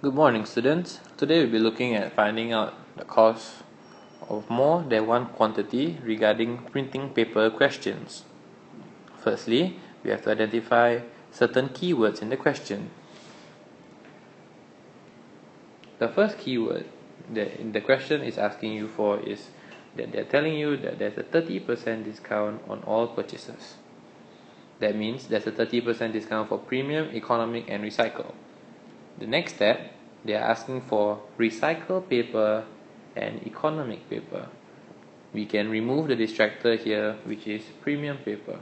Good morning, students. Today we'll be looking at finding out the cost of more than one quantity regarding printing paper questions. Firstly, we have to identify certain keywords in the question. The first keyword that in the question is asking you for is that they're telling you that there's a 30% discount on all purchases. That means there's a 30% discount for premium, economic, and recycle. The next step, they are asking for recycled paper and economic paper. We can remove the distractor here, which is premium paper.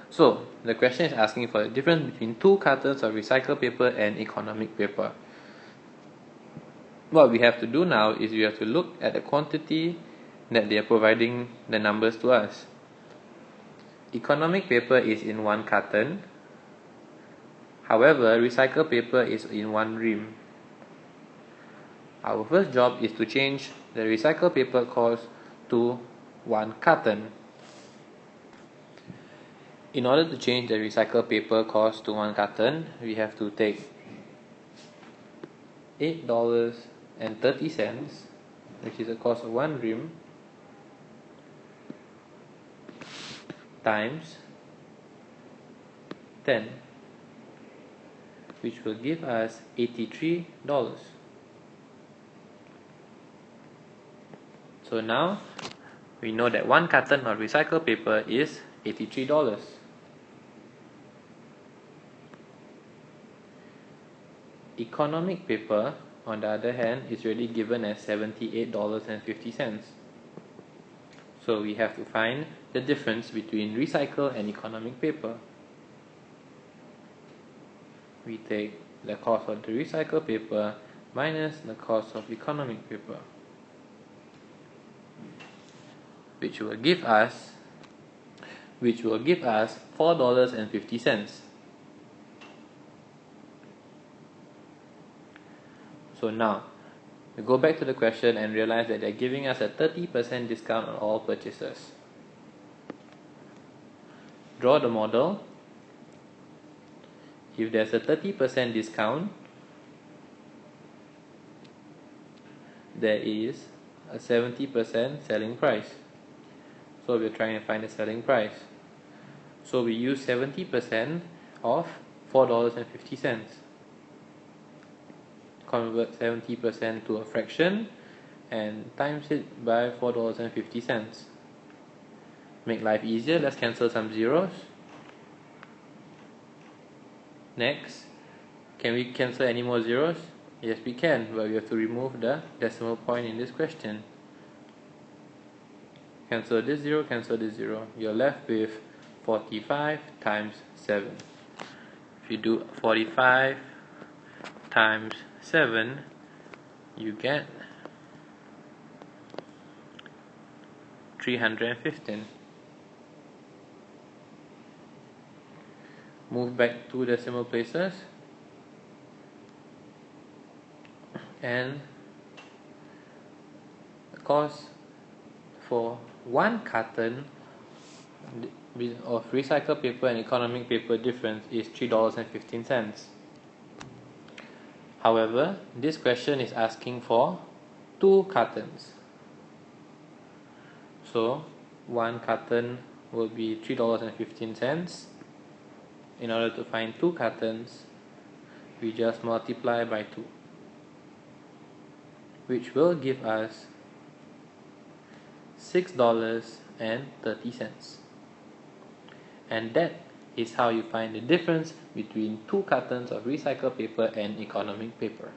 So, the question is asking for the difference between 2 cartons of recycled paper and economic paper. What we have to do now is we have to look at the quantity that they are providing the numbers to us. Economic paper is in 1 carton. However, recycled paper is in 1 ream. Our first job is to change the recycled paper cost to 1 carton. In order to change the recycled paper cost to 1 carton, we have to take $8.30, which is the cost of 1 ream, times 10, which will give us $83. So now we know that 1 carton of recycled paper is $83. Economic paper, on the other hand, is already given as $78.50. So we have to find the difference between recycled and economic paper. We take the cost of the recycled paper minus the cost of economic paper, which will give us $4.50. So now, we go back to the question and realize that they're giving us a 30% discount on all purchases. Draw the model. If there's a 30% discount, there is a 70% selling price. So we're trying to find the selling price. So we use 70% of $4.50. Convert 70% to a fraction and times it by $4.50. Make life easier, let's cancel some zeros. Next, can we cancel any more zeros? Yes, we can, but we have to remove the decimal point in this question. Cancel this 0, cancel this 0. You're left with 45 times 7. If you do 45 times 7, you get 315. Move back 2 decimal places and the cost for 1 carton of recycled paper and economic paper difference is $3.15. However, this question is asking for 2 cartons. So 1 carton will be $3.15. In order to find 2 cartons, we just multiply by 2, which will give us $6.30. And that is how you find the difference between 2 cartons of recycled paper and economic paper.